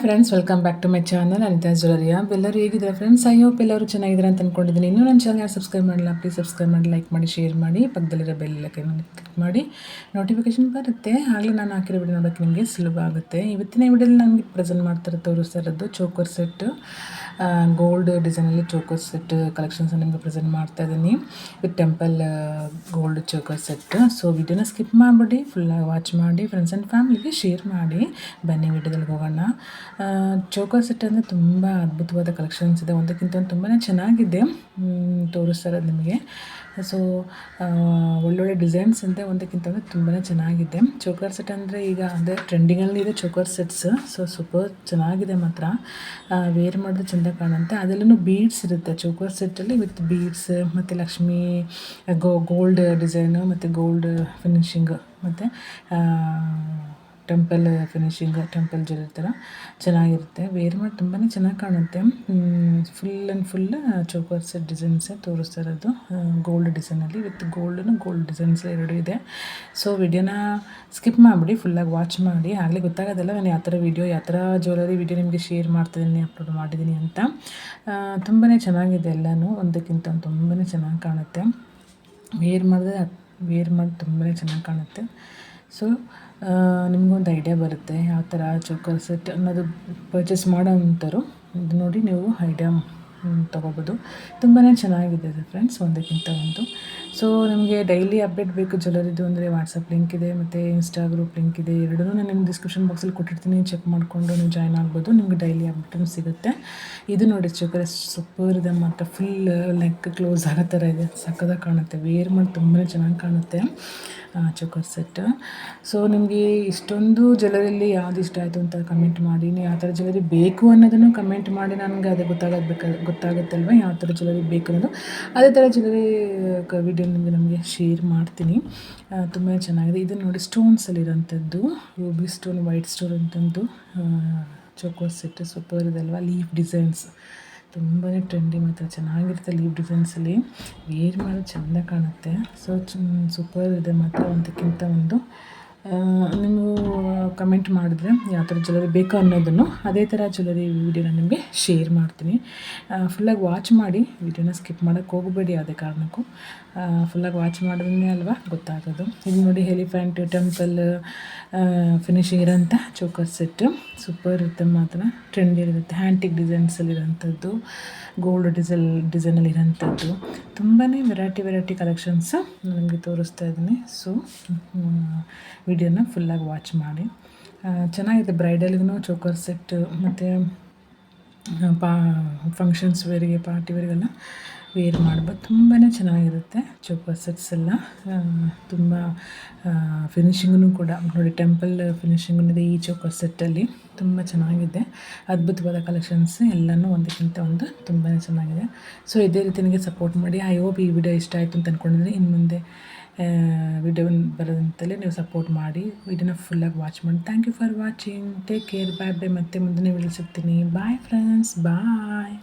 Friends, welcome back to my channel Anitha ಜ್ಯುವೆಲರಿಯ. ಎಲ್ಲರೂ ಹೇಗಿದ್ದಾರೆ ಫ್ರೆಂಡ್ಸ್? ಐ ಹೋಪ್ ಎಲ್ಲರೂ ಚೆನ್ನಾಗಿದ್ದಾರೆ ಅಂತ ಅಂದ್ಕೊಂಡಿದ್ದೀನಿ. ಇನ್ನೂ ನನ್ನ ಚಾನಲ್ ಯಾರು ಸಬ್ಸ್ಕ್ರೈಬ್ ಮಾಡಿಲ್ಲ, ಪ್ಲೀಸ್ ಸಬ್ಸ್ಕ್ರೈಬ್ ಮಾಡಿ, ಲೈಕ್ ಮಾಡಿ, ಶೇರ್ ಮಾಡಿ, ಪಕ್ಕದಲ್ಲಿರೋ ಬೆಲ್ ಐಕಾನ್ ಕ್ಲಿಕ್ ಮಾಡಿ, ನೋಟಿಫಿಕೇಶನ್ ಬರುತ್ತೆ. ಆಗಲೇ ನಾನು ಹಾಕಿರೋ ವಿಡಿಯೋ ನೋಡೋಕ್ಕೆ ನಿಮಗೆ ಸುಲಭ ಆಗುತ್ತೆ. ಇವತ್ತಿನ ವಿಡಿಯೋದಲ್ಲಿ ನನಗೆ ಪ್ರೆಸೆಂಟ್ ಮಾಡ್ತಾರೆ ತೋರಿಸ್ತಾ ಇರೋದು ಚೋಕರ್ ಸೆಟ್, ಗೋಲ್ಡ್ ಡಿಸೈನಲ್ಲಿ ಚೋಕರ್ ಸೆಟ್ ಕಲೆಕ್ಷನ್ಸ್ ನಿಮಗೆ ಪ್ರೆಸೆಂಟ್ ಮಾಡ್ತಾ ಇದ್ದೀನಿ with temple gold choker set. So ವಿಡಿಯೋನ ಸ್ಕಿಪ್ ಮಾಡಿಬಿಡಿ, ಫುಲ್ಲಾಗಿ ವಾಚ್ ಮಾಡಿ, ಫ್ರೆಂಡ್ಸ್ ಆ್ಯಂಡ್ ಫ್ಯಾಮಿಲಿಗೆ ಶೇರ್ ಮಾಡಿ. ಬನ್ನಿ ವಿಡಿಯೋದಲ್ಲಿ ಹೋಗೋಣ. ಚೋಕರ್ ಸೆಟ್ ಅಂದರೆ ತುಂಬ ಅದ್ಭುತವಾದ ಕಲೆಕ್ಷನ್ಸ್ ಇದೆ, ಒಂದಕ್ಕಿಂತ ಒಂದು ತುಂಬಾ ಚೆನ್ನಾಗಿದೆ ತೋರಿಸ್ತಾ ಇರೋದು ನಿಮಗೆ. ಸೊ ಒಳ್ಳೊಳ್ಳೆ ಡಿಸೈನ್ಸ್ ಇದೆ, ಒಂದಕ್ಕಿಂತ ಒಂದು ತುಂಬಾ ಚೆನ್ನಾಗಿದೆ. ಚೋಕರ್ ಸೆಟ್ ಅಂದರೆ ಈಗ ಅದೇ ಟ್ರೆಂಡಿಂಗಲ್ಲಿದೆ ಚೋಕರ್ ಸೆಟ್ಸ್. ಸೊ ಸೂಪರ್ ಚೆನ್ನಾಗಿದೆ ಮಾತ್ರ, ವೇರ್ ಮಾಡಿದ್ರೆ ಚೆಂದ ಕಾಣುತ್ತೆ. ಅದರಲ್ಲೂ ಬೀಡ್ಸ್ ಇರುತ್ತೆ ಚೋಕರ್ ಸೆಟ್ಟಲ್ಲಿ, ವಿತ್ ಬೀಡ್ಸ್ ಮತ್ತು ಲಕ್ಷ್ಮಿ ಗೋಲ್ಡ್ ಡಿಸೈನು ಮತ್ತು ಗೋಲ್ಡ್ ಫಿನಿಶಿಂಗ್ ಮತ್ತು ಟೆಂಪಲ್ ಫಿನಿಶಿಂಗ್, ಟೆಂಪಲ್ ಜ್ಯುವೆಲರಿ ಥರ ಚೆನ್ನಾಗಿರುತ್ತೆ. ವೇರ್ ಮಾಡಿ ತುಂಬಾ ಚೆನ್ನಾಗಿ ಕಾಣುತ್ತೆ. Full and full choker set ಡಿಸೈನ್ಸೇ ತೋರಿಸ್ತಾ ಇರೋದು, ಗೋಲ್ಡ್ ಡಿಸೈನಲ್ಲಿ ವಿತ್ ಗೋಲ್ಡ್ ಡಿಸೈನ್ಸ್ ಎರಡೂ ಇದೆ. ಸೊ ವಿಡಿಯೋನ ಸ್ಕಿಪ್ ಮಾಡಿಬಿಡಿ, ಫುಲ್ಲಾಗಿ ವಾಚ್ ಮಾಡಿ. ಆಗಲೇ ಗೊತ್ತಾಗೋದಿಲ್ಲ ನಾನು ಯಾವ ಥರ ಯಾವ ಥರ ಜ್ಯುವೆಲರಿ ವಿಡಿಯೋ ನಿಮಗೆ ಶೇರ್ ಮಾಡ್ತಿದ್ದೀನಿ, ಅಪ್ಲೋಡ್ ಮಾಡಿದ್ದೀನಿ ಅಂತ. ತುಂಬಾ ಚೆನ್ನಾಗಿದೆ ಎಲ್ಲನೂ, ಒಂದಕ್ಕಿಂತ ಒಂದು ತುಂಬಾ ಚೆನ್ನಾಗಿ ಕಾಣುತ್ತೆ. ವೇರ್ ಮಾಡಿ ತುಂಬಾ ಚೆನ್ನಾಗಿ ಕಾಣುತ್ತೆ. ಸೊ ನಿಮಗೊಂದು ಐಡಿಯಾ ಬರುತ್ತೆ ಯಾವ ಥರ ಚೋಕರ್ ಸೆಟ್ ಅನ್ನೋದು ಪರ್ಚೇಸ್ ಮಾಡೋವಂಥವ್ರು ಇದು ನೋಡಿ ನೀವು ಐಡಿಯಾ ತೊಗೋಬೋದು. ತುಂಬಾ ಚೆನ್ನಾಗಿದೆ ಫ್ರೆಂಡ್ಸ್, ಒಂದಕ್ಕಿಂತ ಒಂದು. ಸೊ ನಿಮಗೆ ಡೈಲಿ ಅಪ್ಡೇಟ್ ಬೇಕು ಜ್ಯುವೆಲರಿದು ಅಂದರೆ ವಾಟ್ಸಪ್ ಲಿಂಕ್ ಇದೆ ಮತ್ತು ಇನ್ಸ್ಟಾ ಗ್ರೂಪ್ ಲಿಂಕ್ ಇದೆ, ಎರಡೂ ನಾನು ನಿಮ್ಮ ಡಿಸ್ಕ್ರಿಪ್ಷನ್ ಬಾಕ್ಸಲ್ಲಿ ಕೊಟ್ಟಿರ್ತೀನಿ. ಚೆಕ್ ಮಾಡಿಕೊಂಡು ನೀವು ಜಾಯ್ನ್ ಆಗ್ಬೋದು, ನಿಮಗೆ ಡೈಲಿ ಅಪ್ಡೇಟ್ ಸಿಗುತ್ತೆ. ಇದು ನೋಡಿ ಚೋಕರ್ ಸೂಪರ್ ಇದೆ ಮಾತ್ರ, ಫುಲ್ ನೆಕ್ ಕ್ಲೋಸ್ ಆಗೋ ಥರ ಇದೆ, ಸಕ್ಕತ್ತಾಗಿ ಕಾಣುತ್ತೆ. ವೇರ್ ಮಾಡಿ ತುಂಬಾ ಚೆನ್ನಾಗಿ ಕಾಣುತ್ತೆ ಚೋಕರ್ ಸೆಟ್. ಸೊ ನಿಮಗೆ ಇಷ್ಟೊಂದು ಜ್ಯುವೆಲರಿಯಲ್ಲಿ ಯಾವ್ದು ಇಷ್ಟ ಆಯಿತು ಅಂತ ಕಮೆಂಟ್ ಮಾಡಿ. ನೀವು ಯಾವ ಥರ ಜ್ಯುವೆಲರಿ ಬೇಕು ಅನ್ನೋದನ್ನು ಕಮೆಂಟ್ ಮಾಡಿ, ನನಗೆ ಅದೇ ಗೊತ್ತಾಗುತ್ತಲ್ವ ಯಾವ ಥರ ಜ್ಯುವೆಲರಿ ಬೇಕು ಅನ್ನೋದು. ಅದೇ ಥರ ಜ್ಯುವೆಲರಿ ವಿಡಿಯೋ ನಮಗೆ ಶೇರ್ ಮಾಡ್ತೀನಿ. ತುಂಬಾ ಚೆನ್ನಾಗಿದೆ. ಇದು ನೋಡಿ ಸ್ಟೋನ್ಸಲ್ಲಿರೋಂಥದ್ದು, ರೂಬಿ ಸ್ಟೋನ್, ವೈಟ್ ಸ್ಟೋನ್ ಅಂತಂದು ಚೋಕರ್ ಸೆಟ್ ಸೂಪರ್ ಇದೆ ಅಲ್ವಾ. ಲೀಫ್ ಡಿಸೈನ್ಸ್ ತುಂಬಾ ಟ್ರೆಂಡಿ ಮತ್ತು ಚೆನ್ನಾಗಿರುತ್ತೆ. ಲೀಫ್ ಡಿಸೈನ್ಸಲ್ಲಿ ವೇರ್ ಮಾಡಿ ಚೆಂದ ಕಾಣುತ್ತೆ. ಸೊ ಸೂಪರ್ ಇದೆ ಮಾತ್ರ, ಒಂದಕ್ಕಿಂತ ಒಂದು. ನೀವು ಕಮೆಂಟ್ ಮಾಡಿದ್ರೆ ಯಾವ ಥರ ಜ್ಯುವೆಲರಿ ಬೇಕು ಅನ್ನೋದನ್ನು ಅದೇ ಥರ ಜ್ಯುವೆಲರಿ ವಿಡಿಯೋನ ನಿಮಗೆ ಶೇರ್ ಮಾಡ್ತೀನಿ. ಫುಲ್ಲಾಗಿ ವಾಚ್ ಮಾಡಿ, ವಿಡಿಯೋನ ಸ್ಕಿಪ್ ಮಾಡೋಕ್ಕೆ ಹೋಗಬೇಡಿ ಯಾವುದೇ ಕಾರಣಕ್ಕೂ. ಫುಲ್ಲಾಗಿ ವಾಚ್ ಮಾಡಿದ್ರೆ ಅಲ್ವಾ ಗೊತ್ತಾಗೋದು. ಇದು ನೋಡಿ ಎಲಿಫೆಂಟ್ ಟೆಂಪಲ್ ಫಿನಿಶಿಂಗ್ ಇರೋಂಥ ಚೋಕರ್ ಸೆಟ್ಟು ಸೂಪರ್ ಇರುತ್ತೆ ಮಾತ್ರ, ಟ್ರೆಂಡಿ ಇರುತ್ತೆ. ಹ್ಯಾಂಟಿಕ್ ಡಿಸೈನ್ಸಲ್ಲಿರೋಂಥದ್ದು, ಗೋಲ್ಡ್ ಡಿಸೈನಲ್ಲಿರೋಂಥದ್ದು ತುಂಬಾ ವೆರೈಟಿ ಕಲೆಕ್ಷನ್ಸ್ ನಿಮಗೆ ತೋರಿಸ್ತಾ ಇದ್ದೀನಿ. ಸೊ ವಿಡಿಯೋನ ಫುಲ್ಲಾಗಿ ವಾಚ್ ಮಾಡಿ. ಚೆನ್ನಾಗಿದೆ. ಬ್ರೈಡಲ್ಗೂ ಚೋಕರ್ ಸೆಟ್ ಮತ್ತು ಫಂಕ್ಷನ್ಸ್ ವೇರಿಗೆ, ಪಾರ್ಟಿ ವೇರಿಗೆಲ್ಲ ವೇರ್ ಮಾಡ್ಬೋದು. ತುಂಬಾ ಚೆನ್ನಾಗಿರುತ್ತೆ ಚೋಕರ್ ಸೆಟ್ಸ್ ಎಲ್ಲ. ತುಂಬ ಫಿನಿಶಿಂಗೂ ಕೂಡ ನೋಡಿ, ಟೆಂಪಲ್ ಫಿನಿಶಿಂಗೂ ಇದೆ ಈ ಚೋಕರ್ ಸೆಟ್ಟಲ್ಲಿ. ತುಂಬ ಚೆನ್ನಾಗಿದೆ, ಅದ್ಭುತವಾದ ಕಲೆಕ್ಷನ್ಸ್ ಎಲ್ಲನೂ ಒಂದಕ್ಕಿಂತ ಒಂದು ತುಂಬಾ ಚೆನ್ನಾಗಿದೆ. ಸೊ ಇದೇ ರೀತಿ ನನಗೆ ಸಪೋರ್ಟ್ ಮಾಡಿ. ಐ ಹೋಪ್ ಈ ವಿಡಿಯೋ ಇಷ್ಟ ಆಯಿತು ಅಂತ ಅಂದ್ಕೊಂಡಿದ್ದೀನಿ. ಇನ್ನು ಮುಂದೆ ವಿಡಿಯೋ ಬರೋದಂತಲೇ ನೀವು ಸಪೋರ್ಟ್ ಮಾಡಿ, ವಿಡಿಯೋನ ಫುಲ್ಲಾಗಿ ವಾಚ್ ಮಾಡಿ. Thank you for watching. Take care. Bye. ಮತ್ತೆ ಮುಂದಿನ ವಿಡಿಯೋ ಸಿಗ್ತೀನಿ. ಬಾಯ್ ಫ್ರೆಂಡ್ಸ್, ಬಾಯ್.